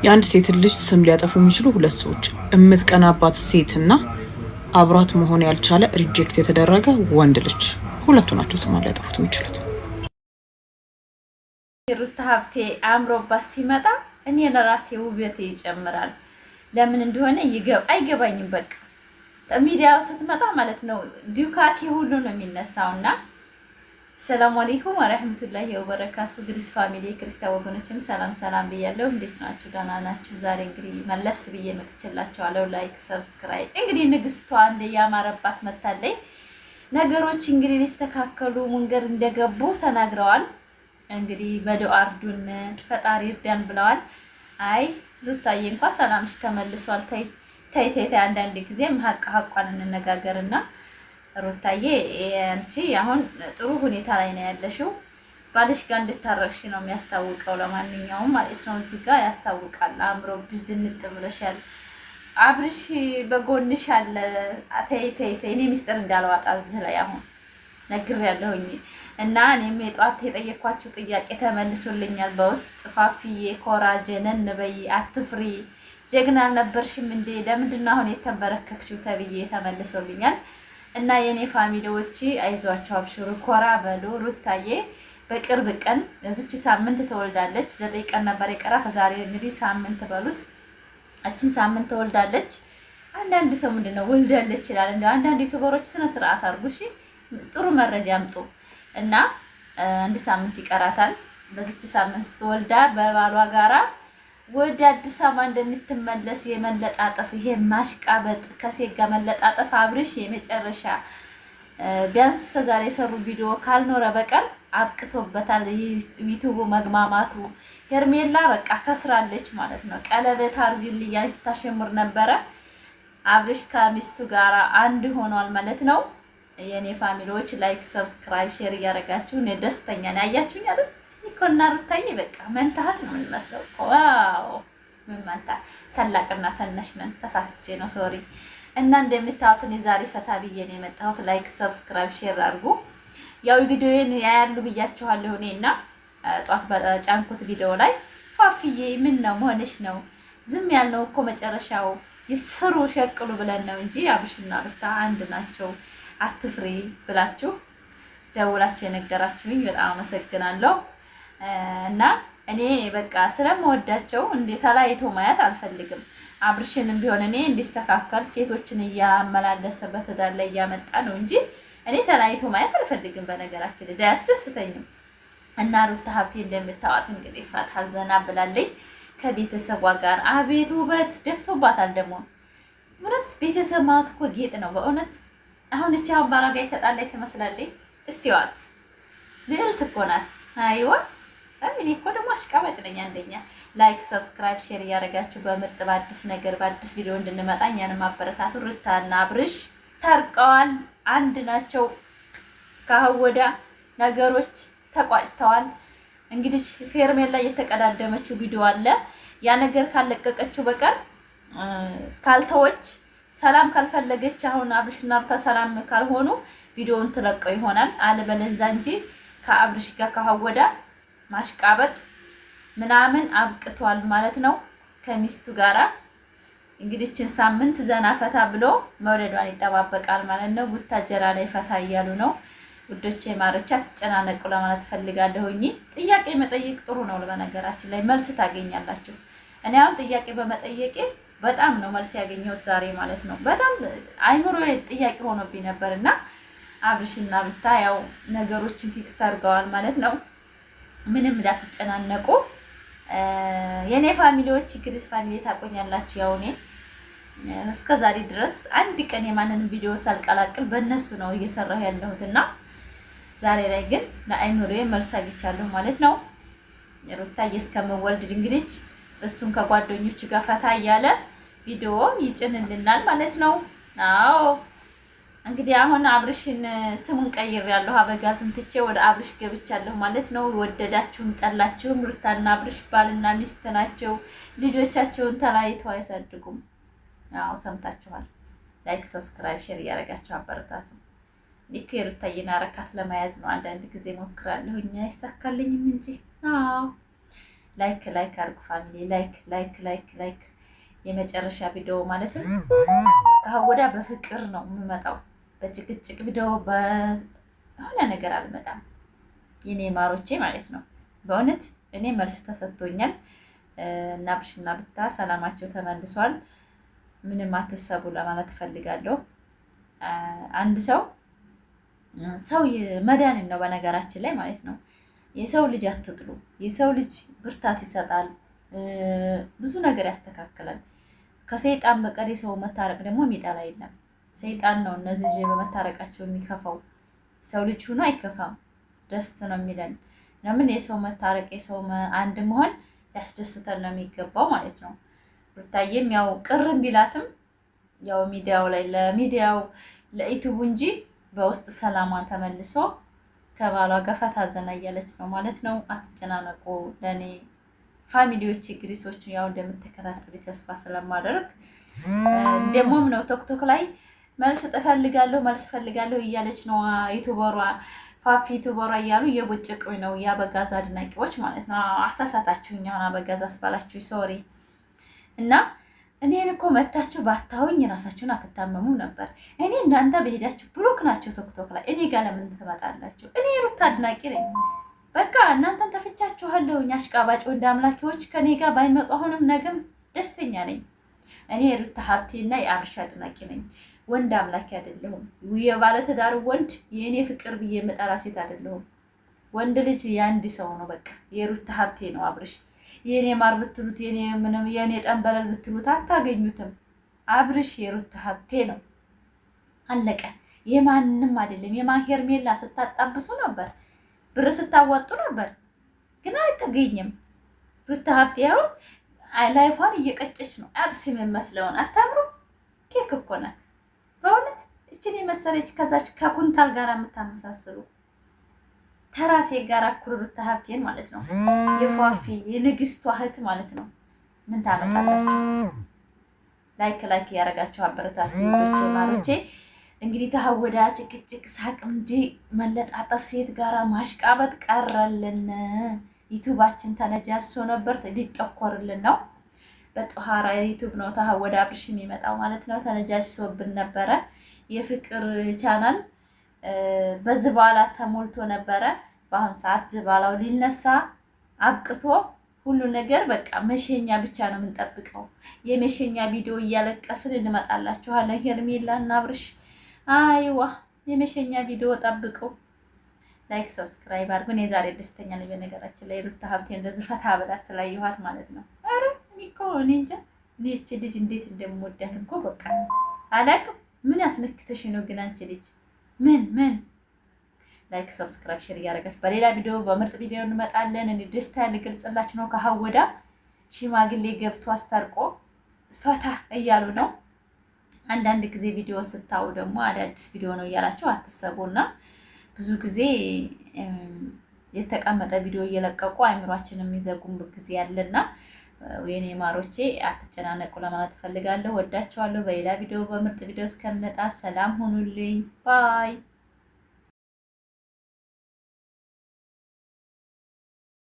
የአንድ ሴት ልጅ ስም ሊያጠፉ የሚችሉ ሁለት ሰዎች፣ የምትቀናባት ሴትና አብሯት መሆን ያልቻለ ሪጀክት የተደረገ ወንድ ልጅ፣ ሁለቱ ናቸው ስሟን ሊያጠፉት የሚችሉት። ሩታ ሀብቴ አምሮባት ሲመጣ እኔ ለራሴ ውበቴ ይጨምራል። ለምን እንደሆነ አይገባኝም። በቃ ሚዲያው ስትመጣ ማለት ነው ዱካኬ ሁሉ ነው የሚነሳውና ሰላም አለይኩም ወራህመቱላሂ ወበረካቱ። ግሪስ ፋሚሊ ክርስቲያን ወገኖችም ሰላም ብያለሁ። እንዴት ናችሁ? ደህና ናችሁ? ዛሬ እንግዲህ መለስ ብዬ መጥቼላችኋለሁ። ላይክ ሰብስክራይብ። እንግዲህ ንግስቷ እንደ ያማረባት መታለይ። ነገሮች እንግዲህ ሊስተካከሉ መንገድ እንደገቡ ተናግረዋል። እንግዲህ በዱአ እርዱን ፈጣሪ እርዳን ብለዋል። አይ ሩታዬ እንኳን ሰላምሽ ተመልሷል። ተይ አንዳንድ ጊዜም ሀቋን እንነጋገርና ሩታዬ አንቺ አሁን ጥሩ ሁኔታ ላይ ነው ያለሽው። ባልሽ ጋር እንድታረቅሽ ነው የሚያስታውቀው። ለማንኛውም ማለት ነው እዚህ ጋር ያስታውቃል። አምሮብሽ ዝንጥ ብለሻል። አብርሽ በጎንሽ አለ። ተይ እኔ ሚስጥር እንዳልዋጣ እዚህ ላይ አሁን ነግሬያለሁኝ እና እኔም የጧት የጠየኳችሁ ጥያቄ ተመልሶልኛል በውስጥ ፋፊዬ ኮራጀነን በይ አትፍሪ ጀግና አልነበርሽም እንዴ ለምንድን ነው አሁን የተንበረከክሽው ተብዬ ተመልሶልኛል። እና የኔ ፋሚሊዎች አይዟችሁ አብሽሩ ኮራ በሉ። ሩታዬ በቅርብ ቀን እዚች ሳምንት ተወልዳለች። 9 ቀን ነበር የቀራት። ዛሬ እንግዲህ ሳምንት በሉት። እቺን ሳምንት ተወልዳለች። አንዳንድ ሰው ምንድነው ወልዳለች ይላል። እንደ አንዳንድ ዩቲዩበሮች ስነ ስርዓት አድርጉ እሺ፣ ጥሩ መረጃ አምጡ። እና አንድ ሳምንት ይቀራታል። በዚች ሳምንት ስትወልዳ በባሏ ጋራ ወደ አዲስ አበባ እንደምትመለስ የመለጣጠፍ ይሄ ማሽቃበጥ ከሴት ጋር መለጣጠፍ አብርሽ የመጨረሻ ቢያንስ ዛሬ የሰሩ ቪዲዮ ካልኖረ በቀር አብቅቶበታል። ዩቲዩቡ መግማማቱ ሄርሜላ በቃ ከስራለች ማለት ነው። ቀለበት አርግልኝ ታሸምር ነበረ። አብርሽ ከሚስቱ ጋር አንድ ሆኗል ማለት ነው። የኔ ፋሚሊዎች ላይክ ሰብስክራይብ ሼር እያደረጋችሁ እኔ ደስተኛ ነኝ። አያችሁኝ አይደል? ይኮና ሩታዬ በቃ መንታት ነው የምንመስለው። ዋው ምን መንታ ታላቅና ታናሽ ነን። ተሳስቼ ነው ሶሪ። እና እንደምታዩት እኔ ዛሬ ፈታ ብዬ ነው የመጣሁት። ላይክ ሰብስክራይብ ሼር አድርጉ። ያው ቪዲዮዬን ያያሉ ብያችኋለሁ እኔና ጧት በጫንኩት ቪዲዮ ላይ ፋፍዬ ምን ነው መሆንሽ ነው ዝም ያልነው እኮ መጨረሻው ይስሩ ሸቅሉ ብለን ነው እንጂ አብርሽና ሩታ አንድ ናቸው አትፍሪ ብላችሁ ደውላችሁ የነገራችሁኝ በጣም አመሰግናለሁ። እና እኔ በቃ ስለምወዳቸው እንዴ ተለያይቶ ማየት አልፈልግም። አብርሽንም ቢሆን እኔ እንዲስተካከል ሴቶችን እያመላለሰበት ዳር ላይ እያመጣ ነው እንጂ እኔ ተለያይቶ ማየት አልፈልግም። በነገራችን ላይ አያስደስተኝም። እና ሩታ ሀብቴ እንደምታዋት እንግዲህ ፈታ ዘና ብላለች ከቤተሰቧ ጋር። አቤት ውበት ደፍቶባታል ደግሞ እውነት። ቤተሰብ ማለት እኮ ጌጥ ነው በእውነት። አሁን እቺ አባራጋ የተጣላይ ትመስላለች። እስኪዋት ልዕልት እኮ ናት። አይዋ እኔ እኮ ደግሞ አሽቃባጭ ነኝ። አንደኛ ላይክ ሰብስክራይብ ሼር እያደረጋችሁ በምርጥ በአዲስ ነገር በአዲስ ቪዲዮ እንድንመጣ እኛንም አበረታቱ። ሩታና አብርሽ ታርቀዋል፣ አንድ ናቸው። ከወዳ ነገሮች ተቋጭተዋል። እንግዲህ ፌርሜላ ላይ የተቀዳደመችው ቪዲዮ አለ። ያ ነገር ካለቀቀችው በቀር ካልተወች ሰላም ካልፈለገች አሁን አብርሽና ሩታ ሰላም ካልሆኑ ቪዲዮውን ትለቀው ይሆናል። አለበለዚያ እንጂ ከአብርሽ ጋር ከወዳ ማሽቃበጥ ምናምን አብቅቷል ማለት ነው። ከሚስቱ ጋራ እንግዲህ እችን ሳምንት ዘና ፈታ ብሎ መውለዷን ይጠባበቃል ማለት ነው። ቡታጀራ ላይ ፈታ እያሉ ነው። ውዶቼ ማሮቻ ተጨናነቁ ለማለት ፈልጋለሁኝ። ጥያቄ መጠየቅ ጥሩ ነው። በነገራችን ላይ መልስ ታገኛላችሁ። እኔ አሁን ጥያቄ በመጠየቄ በጣም ነው መልስ ያገኘሁት ዛሬ ማለት ነው። በጣም አይምሮ ጥያቄ ሆኖብኝ ነበርና አብርሽና ሩታ ያው ነገሮችን ፊክስ አድርገዋል ማለት ነው። ምንም እንዳትጨናነቁ የኔ ፋሚሊዎች። ግሪስ ፋሚሊ ታቆኛላችሁ። ያው እኔ እስከዛሬ ድረስ አንድ ቀን የማንንም ቪዲዮ ሳልቀላቅል በእነሱ ነው እየሰራሁ ያለሁትና ዛሬ ላይ ግን ለአይምሮዬ መልስ አግኝቻለሁ ማለት ነው። ሩታዬ እስከምወልድ እንግዲህ እሱም ከጓደኞቹ ጋር ፈታ እያለ ቪዲዮ ይጭንልናል ማለት ነው። አዎ እንግዲህ አሁን አብርሽን ስሙን ቀይሬያለሁ። አበጋዝን ትቼ ወደ አብርሽ ገብቻለሁ ማለት ነው። ወደዳችሁም ጠላችሁም ሩታና አብርሽ ባልና ሚስት ናቸው። ልጆቻቸውን ተለያይተው አይሳድጉም። አዎ ሰምታችኋል። ላይክ ሰብስክራይብ ሼር እያደረጋችሁ አበረታቱ። ሊክ ሩታዬን አረካት ለመያዝ ነው። አንዳንድ ጊዜ ሞክራለሁ አይሳካልኝም እንጂ አዎ ላይክ አድርጉ ፋሚሊ፣ ላይክ። የመጨረሻ ቪዲዮ ማለት ነው ከሀወዳ በፍቅር ነው የምመጣው፣ በጭቅጭቅ ቪዲዮ በሆነ ነገር አልመጣም። የኔ ማሮቼ ማለት ነው። በእውነት እኔ መልስ ተሰጥቶኛል እና አብርሽና ሩታ ሰላማቸው ተመልሷል። ምንም አትሰቡ ለማለት እፈልጋለሁ። አንድ ሰው መድኃኒት ነው በነገራችን ላይ ማለት ነው። የሰው ልጅ አትጥሉ። የሰው ልጅ ብርታት ይሰጣል፣ ብዙ ነገር ያስተካክላል። ከሰይጣን በቀር የሰው መታረቅ ደግሞ የሚጠላ የለም። ሰይጣን ነው እነዚህ ልጅ በመታረቃቸው የሚከፋው። ሰው ልጅ ሆኖ አይከፋም፣ ደስ ነው የሚለን። ለምን የሰው መታረቅ የሰው አንድ መሆን ያስደስተን ነው የሚገባው ማለት ነው። ሩታዬም ያው ቅርም ቢላትም ያው ሚዲያው ላይ ለሚዲያው ለዩቲዩብ እንጂ በውስጥ ሰላሟን ተመልሶ ከባሏ ጋር ፈታ ዘና እያለች ነው ማለት ነው። አትጨናነቁ። ለእኔ ፋሚሊዎች ግሪሶች ያው እንደምትከታተሉ ተስፋ ስለማደርግ ደግሞም ነው ቶክቶክ ላይ መልስ ፈልጋለሁ እያለች ነው ዩቲዩበሯ ፋፊ ዩቲዩበሯ እያሉ እየቦጨቁኝ ነው የአበጋዝ አድናቂዎች ማለት ነው። አሳሳታችሁኝ። አሁን አበጋዝ አስባላችሁ ሶሪ። እና እኔን እኮ መታችሁ ባታውኝ ራሳችሁን አትታመሙ ነበር። እኔ እናንተ በሄዳችሁ ብሎክ ናቸው ቶክቶክ ላይ። እኔ ጋር ለምን ትመጣላችሁ? እኔ ሩታ አድናቂ ነኝ። በቃ እናንተን ተፍቻችኋለሁ። አሽቃባጭ ወንድ አምላኪዎች ከኔ ጋር ባይመጡ አሁንም ነገም ደስተኛ ነኝ። እኔ ሩታ ሀብቴና የአብርሽ አድናቂ ነኝ። ወንድ አምላኪ አይደለሁም። የባለትዳር ወንድ የእኔ ፍቅር ብዬ የምጠራ ሴት አይደለሁም። ወንድ ልጅ የአንድ ሰው ነው። በቃ የሩታ ሀብቴ ነው አብርሽ። የኔ ማር ብትሉት የኔ ጠንበለል ብትሉት አታገኙትም። አብርሽ የሩታ ሀብቴ ነው። አለቀ። የማንም አይደለም። የማን ሄርሜላ ስታጣብሱ ነበር፣ ብር ስታወጡ ነበር፣ ግን አይተገኝም። ሩታ ሀብቴ አሁን ላይፏን እየቀጨች ነው። አጥሲም የመስለውን አታምሩ። ኬክ እኮ ናት በእውነት እችን የመሰለች ከዛች ከኩንታል ጋር የምታመሳስሉ ተራሴ ጋር እኩል ሩታ ሀብቴን ማለት ነው። የፏፊ የንግስቷ እህት ማለት ነው። ምን ታመጣላችሁ? ላይክ ያደረጋችሁ አበረታቱ ልጆቼ ማሮቼ። እንግዲህ ተሀወዳ ጭቅጭቅ ሳቅ እንጂ መለጣጠፍ ሴት ጋራ ማሽቃበጥ ቀረልን። ዩቲዩባችን ተነጃሶ ነበር፣ ሊጠኮርልን ነው። በጧራ ዩቲዩብ ነው ተሀወዳ አብርሽ የሚመጣው ማለት ነው። ተነጃሶብን ነበረ። የፍቅር ቻናል በዝባላ ተሞልቶ ነበረ። በአሁን ሰዓት ዝባላው ሊነሳ አብቅቶ ሁሉ ነገር በቃ መሸኛ ብቻ ነው የምንጠብቀው። የመሸኛ ቪዲዮ እያለቀስን እንመጣላችኋለን። ሄርሜላ እና አብርሽ አይዋ የመሸኛ ቪዲዮ ጠብቀው። ላይክ ሰብስክራይብ አድርጉን። የዛሬ ደስተኛ ነኝ በነገራችን ላይ ሩታ ሀብቴ እንደዚህ ፈታ ብላ ስላየኋት ማለት ነው። አረ እኔ እንጃ እኔ እስቺ ልጅ እንዴት እንደምወዳት እኮ በቃ አላውቅም። ምን ያስነክተሽ ነው ግን አንቺ ልጅ? ምን ላይክ ሰብስክራይብ ሼር እያደረጋችሁ በሌላ ቪዲዮ በምርጥ ቪዲዮ እንመጣለን። እኔ ደስታ ልገልጽላችሁ ነው። ከሀወዳ ሽማግሌ ገብቶ አስታርቆ ፈታ እያሉ ነው። አንዳንድ ጊዜ ቪዲዮ ስታዩ ደግሞ አዳዲስ ቪዲዮ ነው እያላችሁ አትሰቡና ብዙ ጊዜ የተቀመጠ ቪዲዮ እየለቀቁ አይምሯችንን የሚዘጉም ጊዜ ያለና የኔ ማሮቼ አትጨናነቁ ለማለት ፈልጋለሁ። ወዳችኋለሁ። በሌላ ቪዲዮ በምርጥ ቪዲዮ እስከምመጣ ሰላም ሁኑልኝ። ባይ